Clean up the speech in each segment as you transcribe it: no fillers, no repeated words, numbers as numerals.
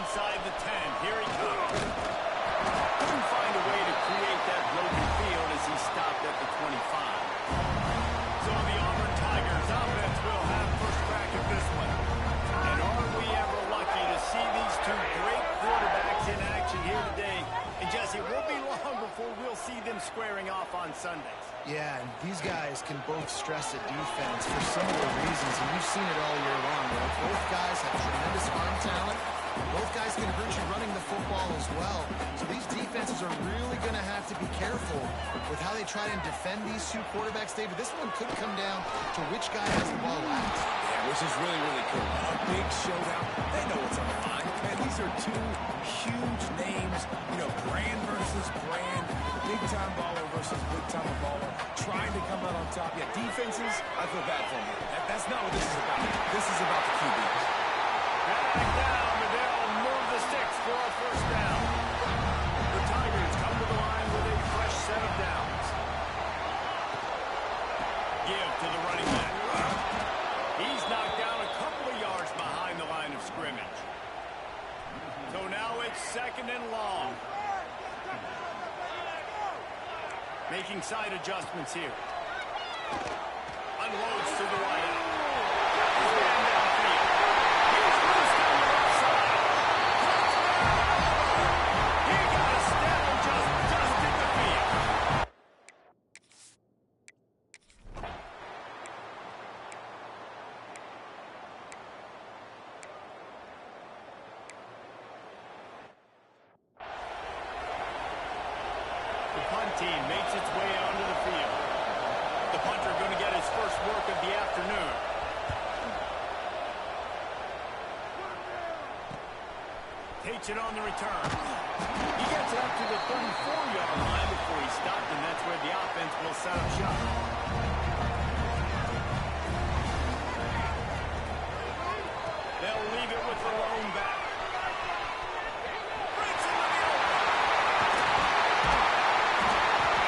inside the 10. Here he comes. Couldn't find a way to create that broken field as he stopped at the 25. So the Auburn Tigers offense will have first crack at this one. And are we ever lucky to see these two great quarterbacks in action here today. And Jesse, it won't be long before we'll see them squaring off on Sundays. Yeah, and these guys can both stress a defense for similar reasons, and we've seen it all year long. Right? Both guys have tremendous arm talent. Both guys can hurt you running the football as well. So these defenses are really going to have to be careful with how they try and defend these two quarterbacks, David. This one could come down to which guy has the ball last. Yeah, which is really, really cool. A big showdown. They know what's on the line. Man, these are two huge names. You know, brand versus brand. Big-time baller versus big-time baller. Trying to come out on top. Yeah, defenses, I feel bad for them. That's not what this is about. This is about the QBs. Back down, but they'll move the sticks for a first down. The Tigers come to the line with a fresh set of downs. Give to the running back. He's knocked down a couple of yards behind the line of scrimmage. So now it's second and long. Making side adjustments here. Unloads to the right. Man downfield. He's loose on the left side. He got a step and just did the field. The punt team makes its way onto the field. The punter going to get his first work of the afternoon. Takes it on the return. He gets it up to the 34-yard line before he stopped, and that's where the offense will set up shop. They'll leave it with the lone back. Breaks in the middle.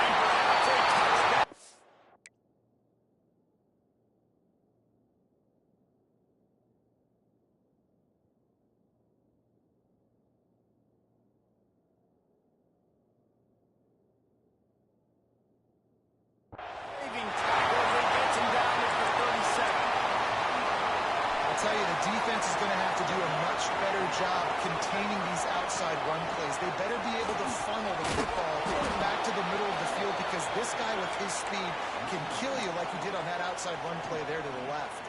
And perhaps a touchdown. Saving tackle as he gets him down at the 37. I'll tell you, the defense is going to have to do a much better job containing these outside run plays. They better be able to funnel the football back to the middle of the field, because this guy with his speed can kill you like he did on that outside run play there to the left.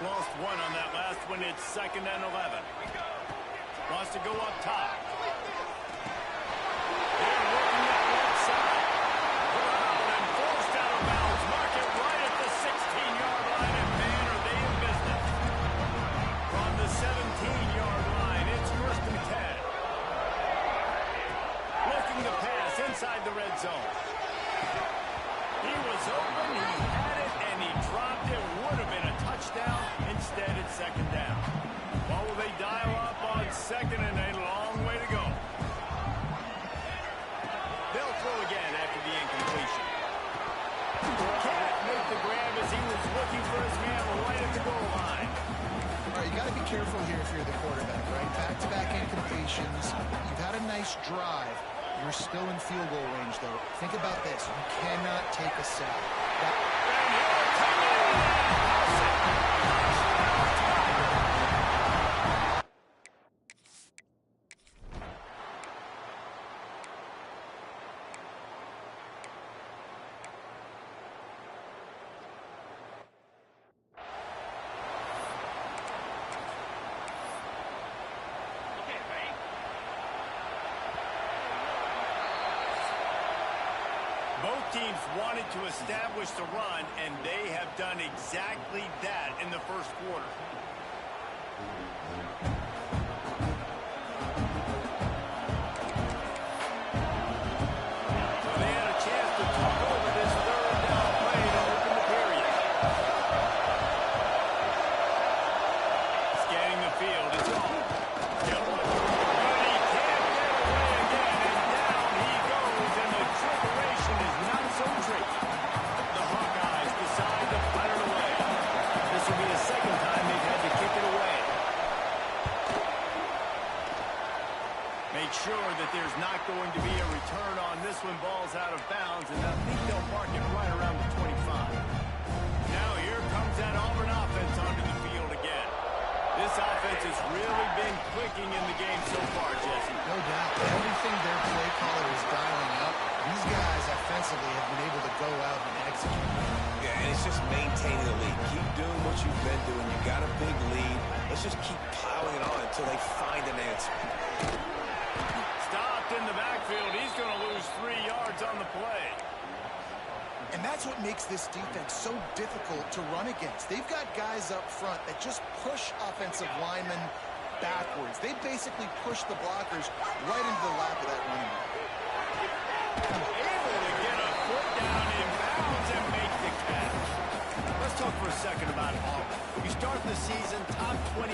Lost one on that last one. It's second and 11. Wants to go up top. They're working that left side. Put out and forced out of bounds. Mark it right at the 16-yard line, and man, are they in business. From the 17-yard line, it's first and 10. Looking to pass inside the red zone. He was open, he had it, and he dropped it. Would have been a touchdown. Instead, it's second down. What will they dial up on second, and a long way to go? They'll throw again after the incompletion. Can't make the grab as he was looking for his man right at the goal line. All right, you got to be careful here if you're the quarterback, right? Back-to-back incompletions. You've had a nice drive. You're still in field goal range, though. Think about this. You cannot take a sack. Both teams wanted to establish the run, and they have done exactly that in the first quarter. So they had a chance to talk over this third down play to open the period. Scanning the field, it's all. But he can't get away again, and down he goes, and the trickeration is not so tricky. The Hawkeyes decide to punt it away. This will be the second time they've had to going to be a return on this one. Ball's out of bounds, and I think they'll mark it right around the 25. Now here comes that Auburn offense onto the field again. This offense has really been clicking in the game so far, Jesse. No doubt. Everything their play caller is dialing up, these guys offensively have been able to go out and execute. Yeah, and it's just maintaining the lead. Keep doing what you've been doing. You got a big lead. Let's just keep piling it on until they find an answer. Stopped in the backfield. He's going to lose 3 yards on the play. And that's what makes this defense so difficult to run against. They've got guys up front that just push offensive linemen backwards. They basically push the blockers right into the lap of that running back. Able to get a foot down in bounds and make the catch. Let's talk for a second about Auburn. You start the season top 25.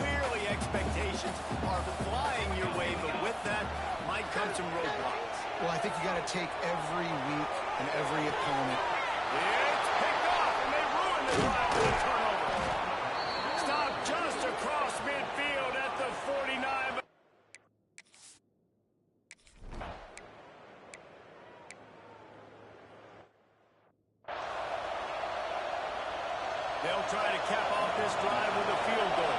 Clearly expectations are flying your way, but with that might come some roadblocks. Well, I think you got to take every week and every opponent. It's picked off, and they ruin the drive with a turnover. Stop just across midfield at the 49. They'll try to cap off this drive with a field goal.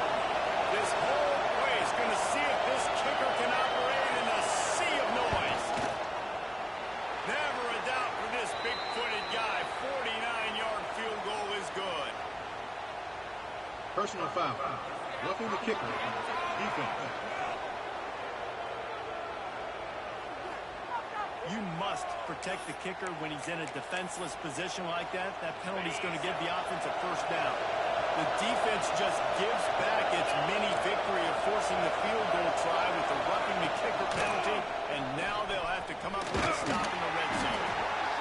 This whole play is going to see if this kicker can operate in a sea of noise. Never a doubt for this big-footed guy. 49-yard field goal is good. Personal foul. Roughing the kicker. Defense. You must protect the kicker when he's in a defenseless position like that. That penalty is going to give the offense a first down. The defense just gives back its mini victory of forcing the field goal try with the roughing the kicker penalty, and now they'll have to come up with a stop in the red zone.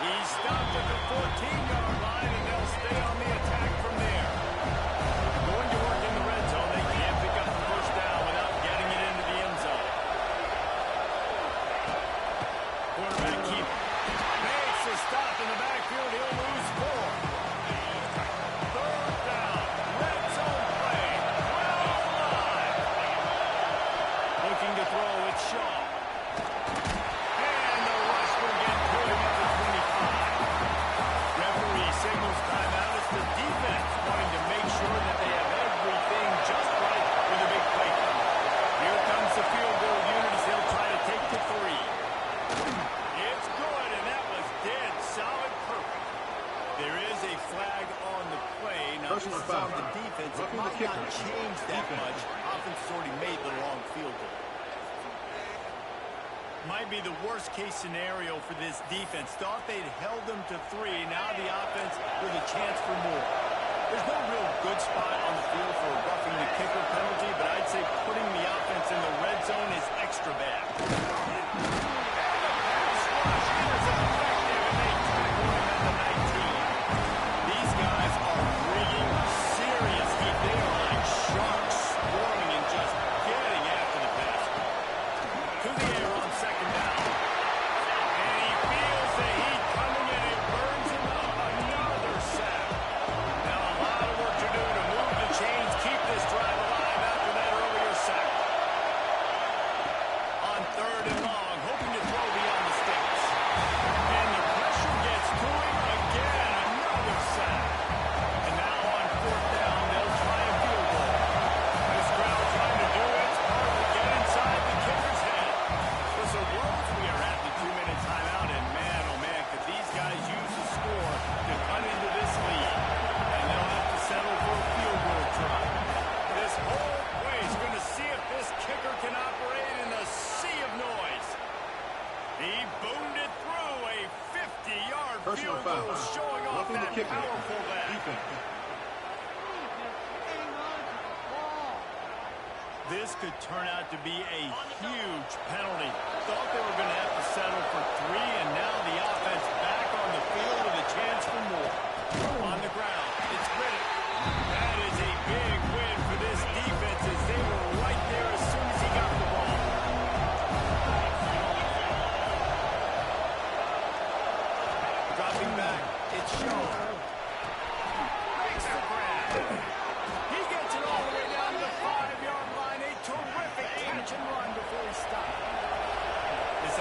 He stopped at the 14-yard line, and they'll stay on the attack from there. Going to work in the red zone. They can't pick up the first down without getting it into the end zone. Quarterback keeper makes a stop in the backfield. He'll lose 4. Third down. Red zone play. 12 live. Looking to throw. It's Shaw. And the rush will get to him at the 25. Referee signals timeout. It's the defense wanting to make sure that they have everything just right for the big play. Here comes the field goal unit as they'll try to take to 3. It's good, and that was dead solid perfect. There is a flag on the play. Now, this is on the defense. It might not change that much. Offense has already made the long field goal. Might be the worst-case scenario for this defense. Thought they'd held them to 3. Now the offense with a chance for more. There's no real good spot on the field for a roughing the kicker penalty, but I'd say putting the offense in the red zone is extra bad. These guys are bringing serious heat. They are like sharks swarming and just getting after the pass. To the air on second down. And he feels the heat coming and it burns him up. Another sack. Now a lot of work to do to move the chains, keep this drive alive after that earlier sack. On third and long, hoping to throw beyond the sticks. And the pressure gets to him again. Another sack. And now on fourth down, they'll try a field goal. This crowd trying to do its part to get inside the kicker's head. So Rose, we are at the 2-minute timeout, and man, oh man, could these guys use the score to cut into this lead. And they'll have to settle for a field goal try. This whole play is going to see if this kicker can operate in a sea of noise. He boomed it through a 50-yard Personal field goal, foul. showing off Roughing the that kicker. powerful leg. Defense. This could turn out to be a huge penalty. Thought they were going to have to settle for 3, and now the offense back on the field with a chance for more. On the ground, it's Riddick. That is a big win for this defense as they were right there as soon as he got the ball. Dropping back, it's Shaw. Makes the grab. He gets it all the way down to the 5-yard line. A terrific catch and run before he stopped. This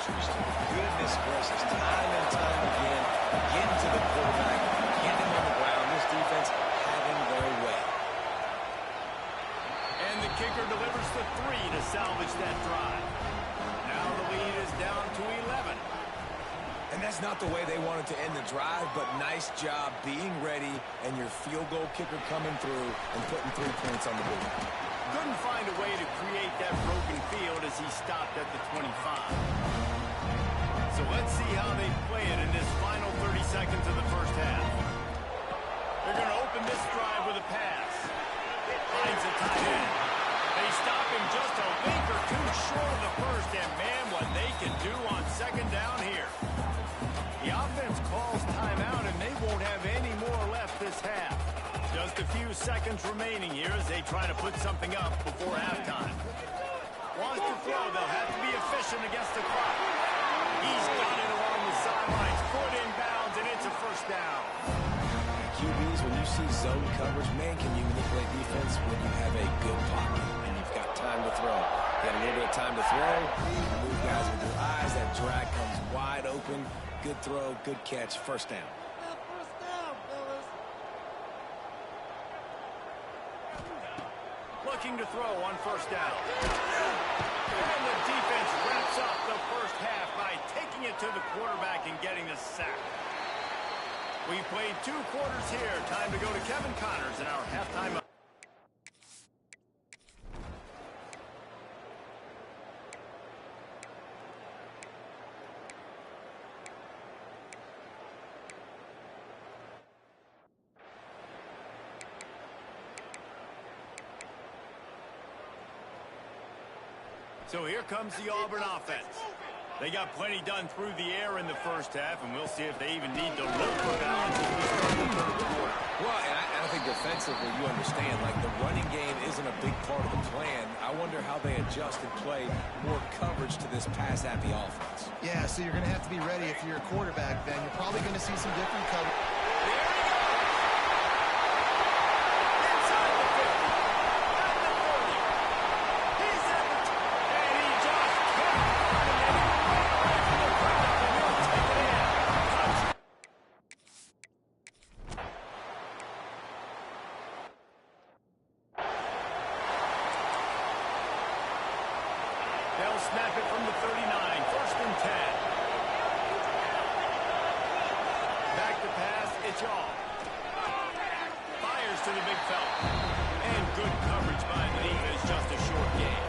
answers. Goodness gracious, time and time again, getting to the quarterback, getting him on the ground. This defense having their way. And the kicker delivers the 3 to salvage that drive. Now the lead is down to 11. And that's not the way they wanted to end the drive, but nice job being ready and your field goal kicker coming through and putting 3 points on the board. Couldn't find a way to create that broken field as he stopped at the 25. So let's see how they play it in this final 30 seconds of the first half. They're going to open this drive with a pass. Finds a tight end. They stop him just a link or two short of the first, and man, what they can do on second down here. The offense calls timeout, and they won't have any more left this half. Just a few seconds remaining here as they try to put something up before halftime. Wants to throw. They'll have to be efficient against the clock. He's got it along the sidelines. Foot in bounds, and it's a first down. QBs, when you see zone coverage, man, can you manipulate defense when you have a good pocket and you've got time to throw. You got a little bit of time to throw. You move guys with your eyes. That drag comes wide open. Good throw, good catch, first down. Looking to throw on first down. And the defense wraps up the first half by taking it to the quarterback and getting the sack. We played 2 quarters here. Time to go to Kevin Connors in our halftime. So here comes the Auburn offense. They got plenty done through the air in the first half, and we'll see if they even need to look for balance as we start the third quarter. Well, and I think defensively, you understand, like the running game isn't a big part of the plan. I wonder how they adjust and play more coverage to this pass-happy offense. Yeah, so you're going to have to be ready if you're a quarterback, then. You're probably going to see some different coverage. They'll snap it from the 39, first and 10. Back to pass, it's all. Fires to the big fella. And good coverage by the defense, just a short gain.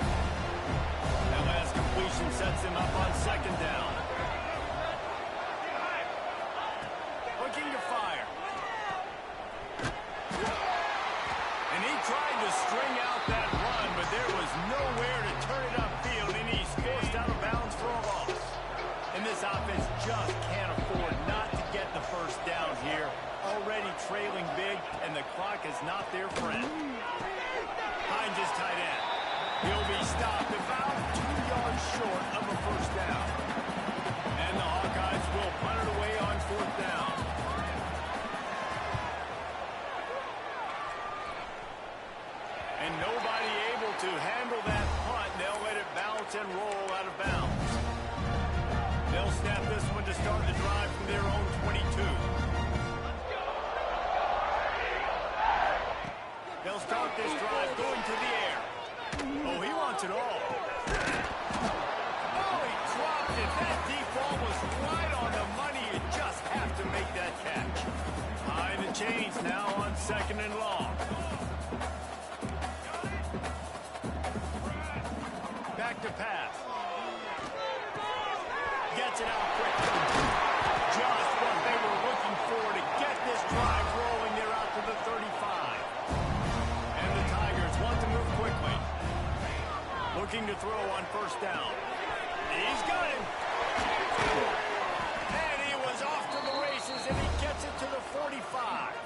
That last completion sets him up on second down. Looking to fire. And he tried to string out that run, but there was nowhere to turn it upfield, and he's forced out of bounds for a loss. And this offense just can't afford not to get the first down here. Already trailing big, and the clock is not their friend. Hines is tight end. He'll be stopped about 2 yards short of a first down. And the Hawkeyes will punt it away on fourth down. And nobody able to handle that punt. They'll let it bounce and roll out of bounds. They'll snap this one to start the drive from their own 22. They'll start this drive going to the air. Oh, he wants it all. Oh, he dropped it. That deep ball was right on the money. You just have to make that catch. Behind the chains now on second and long. Back to pass. Gets it out quickly. Just what they were looking for to get this drive rolling. They're out to the 35. And the Tigers want to move quickly. Looking to throw on first down. He's got him. And he was off to the races, and he gets it to the 45.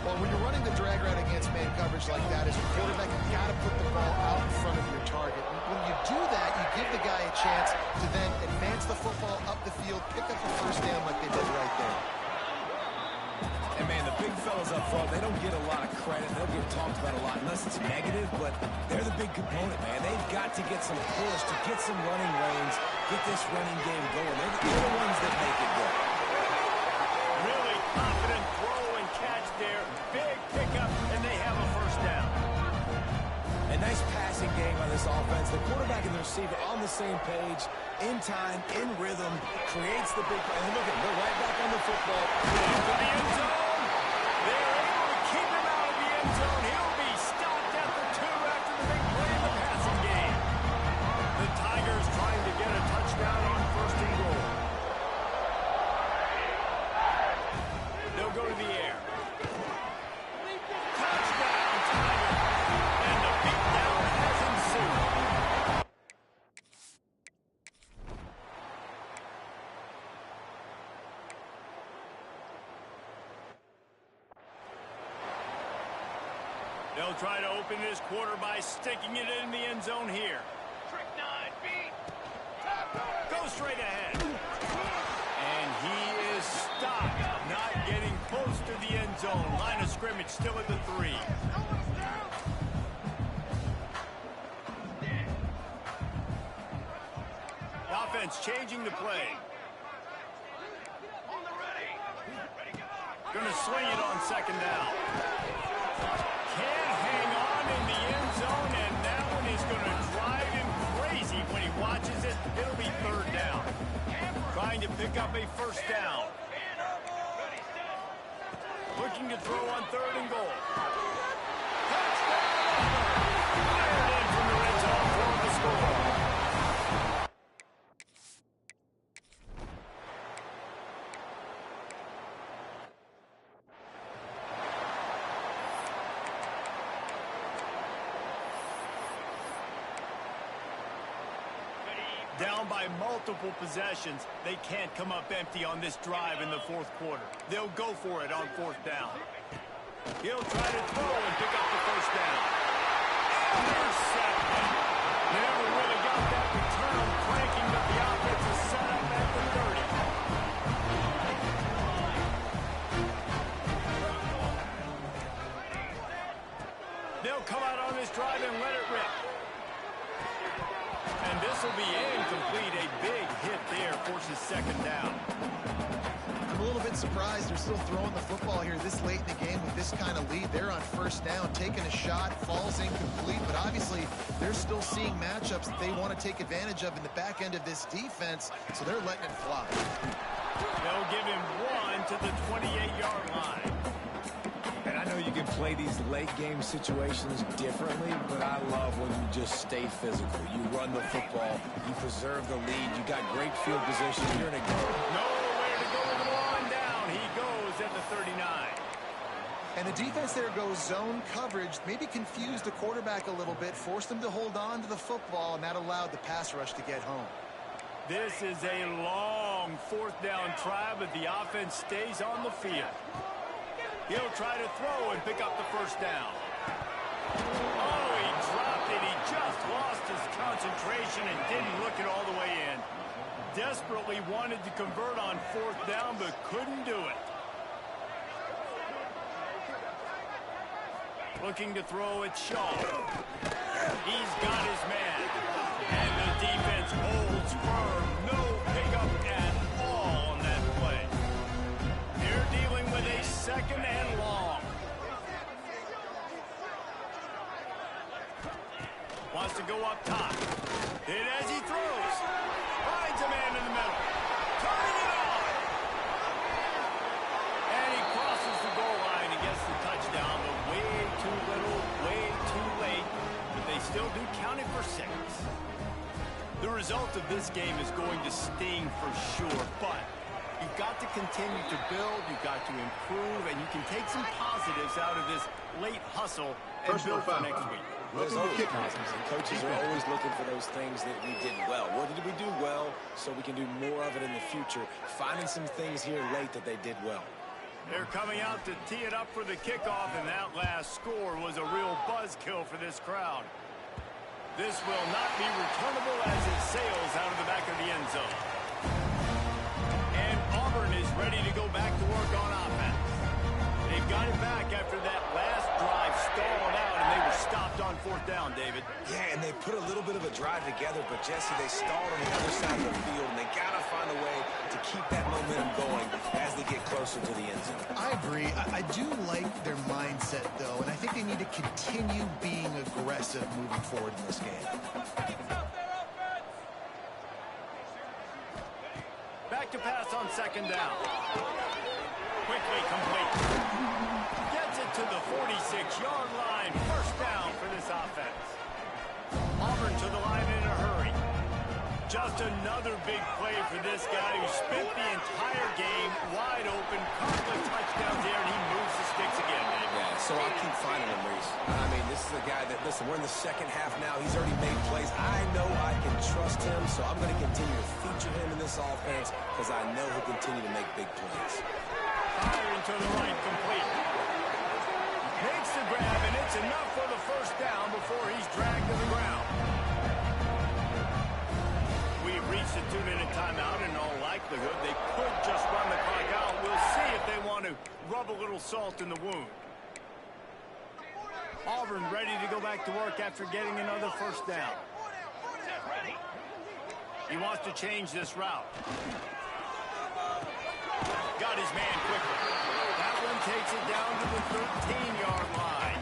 Well, when you're running the drag route against man coverage like that, as a quarterback, you've got to put the ball out in front of your target. When you do that, you give the guy a chance to then advance the football up the field, pick up the first down like they did right there. And, man, the big fellas up front, they don't get a lot of credit. They'll get talked about a lot unless it's negative, but they're the big component, man. They've got to get some push to get some running lanes, get this running game going. They're the ones that make it go. Really confident throw and catch there. Big pickup, and they have a first down. A nice passing game on this offense. The quarterback and the receiver on the same page, in time, in rhythm, creates the big play. And look at him, they're right back on the football. To the end zone. They're able to keep him out of the end zone. He'll be stopped at the 2 after the big play in the passing game. The Tigers trying to get a touchdown on first and goal. They'll go to the air. Touchdown, Tigers. And the beatdown has ensued. They'll try to open this quarter by sticking it in the end zone here. Trick 9, beat. Go straight ahead. And he is stopped, not getting close to the end zone. Line of scrimmage still at the 3. Offense changing the play. Going to swing it on second down. Can't hang on in the end zone, and that one is going to drive him crazy when he watches it. It'll be third down. Trying to pick up a first down. Looking to throw on third and goal. Touchdown! Fired in from the red zone for the score. Down by multiple possessions, they can't come up empty on this drive in the fourth quarter. They'll go for it on fourth down. He'll try to throw and pick up the first down. Intercepted. Never really got that return cranking, but the offense is set up at the 30. They'll come out on this drive and let it rip. And this will be incomplete. A big hit there forces second down. I'm a little bit surprised they're still throwing the football here this late in the game with this kind of lead. They're on first down, taking a shot, falls incomplete, but obviously they're still seeing matchups that they want to take advantage of in the back end of this defense, so they're letting it fly. They'll give him 1 to the 28-yard line. And I know you can play these late game situations differently, but I love when you just stay physical. You run the football, you preserve the lead, you got great field position, you're in a go. Nowhere to go with the line down. He goes at the 39. And the defense there goes zone coverage, maybe confused the quarterback a little bit, forced him to hold on to the football, and that allowed the pass rush to get home. This is a long fourth down try, but the offense stays on the field. He'll try to throw and pick up the first down. Oh, he dropped it. He just lost his concentration and didn't look it all the way in. Desperately wanted to convert on fourth down, but couldn't do it. Looking to throw at Shaw. He's got his man. And the defense holds firm. No pickup at all on that play. They're dealing with a second and long. Wants to go up top. Hit as he throws. Finds a man in the middle. Turning it on. And he crosses the goal line and gets the touchdown, but way too little, way too late. But they still do count it for 6. The result of this game is going to sting for sure, but you've got to continue to build, you've got to improve, and you can take some positives out of this late hustle and build for next week. There's always positives, and coaches are always looking for those things that we did well. What did we do well so we can do more of it in the future? Finding some things here late that they did well. They're coming out to tee it up for the kickoff, and that last score was a real buzzkill for this crowd. This will not be returnable as it sails out of the back of the end zone. And Auburn is ready to go back to work on offense. They've got it back after that last drive stalled out, and they were stopped on fourth down, David. Yeah, and they put a little bit of a drive together, but, Jesse, they stalled on the other side of the field, and they got to find a way to keep that momentum going as they get closer to the end zone. I agree. I do like their mindset, though, and I think they need to continue being aggressive moving forward in this game. Back to pass on second down. Quickly complete. Gets it to the 46-yard line. First down for this offense. Auburn to the line in a hurry. Just another big play for this guy who spent the entire game wide open. Couple of touchdowns there, and he moves the sticks again, Dave. Yeah, so I keep finding him, Reese. I mean, this is a guy that, listen, we're in the second half now. He's already made plays. I know I can trust him, so I'm going to continue to feature him in this offense because I know he'll continue to make big plays. Firing to the right, complete. Makes the grab, and it's enough for the first down before he's dragged to the ground. We've reached a 2-minute timeout. In all likelihood, they could just run the clock out. We'll see if they want to rub a little salt in the wound. Auburn ready to go back to work after getting another first down. He wants to change this route. Got his man quickly. That one takes it down to the 13-yard line.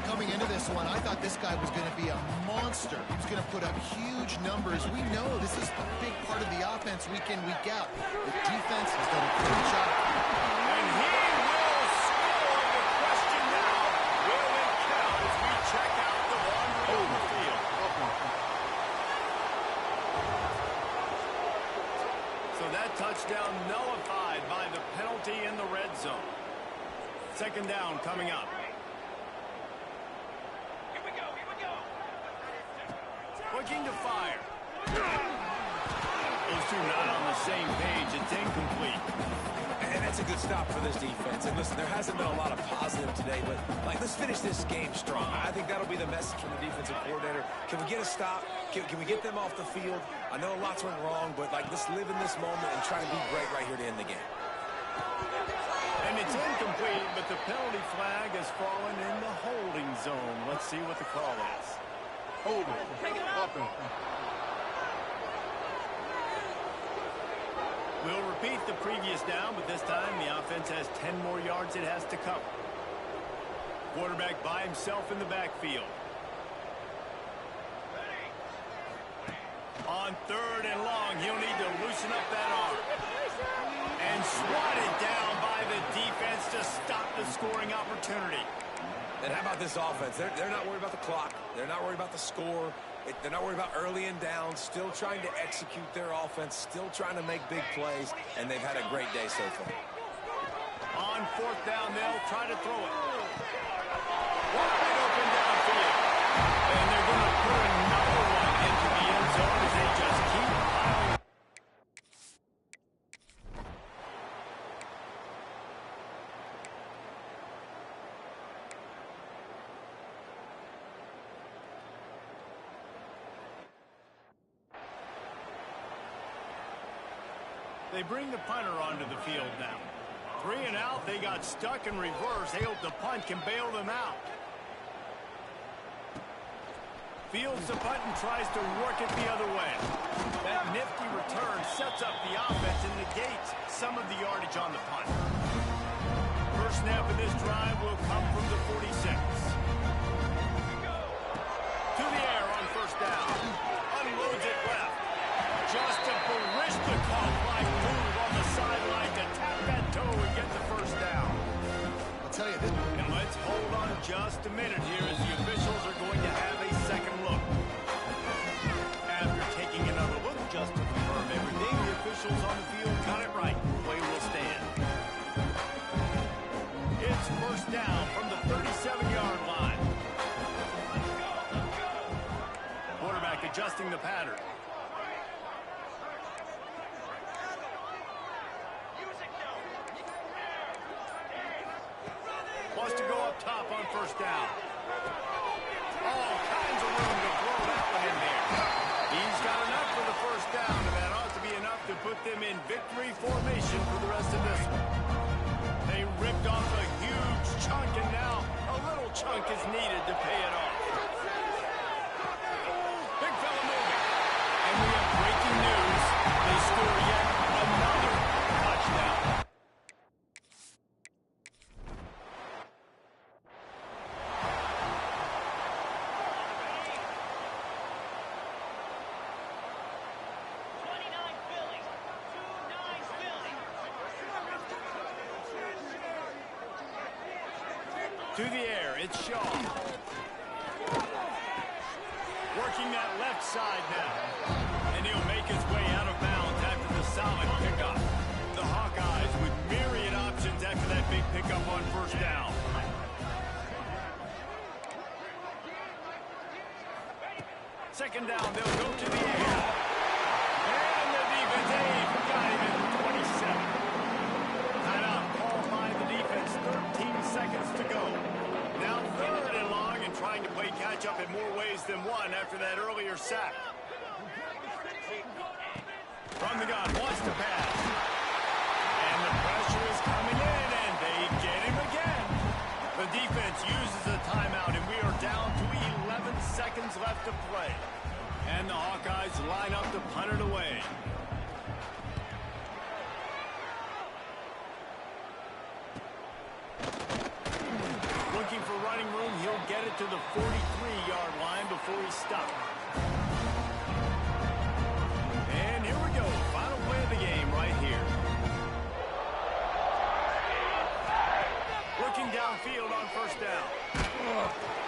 Coming into this one, I thought this guy was going to be a monster. He was going to put up huge numbers. We know this is a big part of the offense week in, week out. The defense has done a great job. And he will score. The question now, will it count as we check out the laundry on the field? So that touchdown nullified by the penalty in the red zone. Second down coming up. Looking to fire. Those two not on the same page. It's incomplete. And that's a good stop for this defense. And listen, there hasn't been a lot of positive today, but let's finish this game strong. I think that'll be the message from the defensive coordinator. Can we get a stop? Can we get them off the field? I know lots went wrong, but let's live in this moment and try to be great right here to end the game. And it's incomplete, but the penalty flag has fallen in the holding zone. Let's see what the call is. Auburn. We'll repeat the previous down, but this time the offense has 10 more yards it has to cover. Quarterback by himself in the backfield. On third and long, he'll need to loosen up that arm. And swatted down by the defense to stop the scoring opportunity. And how about this offense? They're not worried about the clock. They're not worried about the score. They're not worried about early and down. Still trying to execute their offense. Still trying to make big plays. And they've had a great day so far. On fourth down, they'll try to throw it. Wide open downfield. And they're going to put another one into the end zone as they just keep piling. They bring the punter onto the field now. 3 and out, they got stuck in reverse. They hope the punt can bail them out. Fields the punt and tries to work it the other way. That nifty return sets up the offense and negates some of the yardage on the punt. First snap of this drive will come from the 46. To the air on first down. Unloads it left. Just a Barishnikov-like move on the sideline to tap that toe and get the first down. I'll tell you this. And let's hold on just a minute here as the officials are going to have a second look. After taking another look just to confirm everything, the officials on the field got it right. Play will stand. It's first down from the 37-yard line. Quarterback adjusting the pattern. Wants to go up top on first down. All kinds of room to throw that one in there. He's got enough for the first down, and that ought to be enough to put them in victory formation for the rest of this one. They rip To the air, it's Shaw. Working that left side now. And he'll make his way out of bounds after the solid pickup. The Hawkeyes with myriad options after that big pickup on first down. Second down, they'll go to the air. And the defense, hey, got him at the 27. Timeout called by the defense, 13 seconds to go. Now third and long and trying to play catch-up in more ways than one after that earlier sack. From the gun, wants to pass. And the pressure is coming in, and they get him again. The defense uses a timeout, and we are down to 11 seconds left to play. And the Hawkeyes line up to punt it away. Looking for running room, he'll get it to the 43-yard line before he's stopped. And here we go, final play of the game right here. Looking downfield on first down.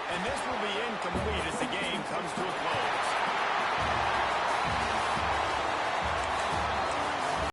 And this will be incomplete as the game comes to a close.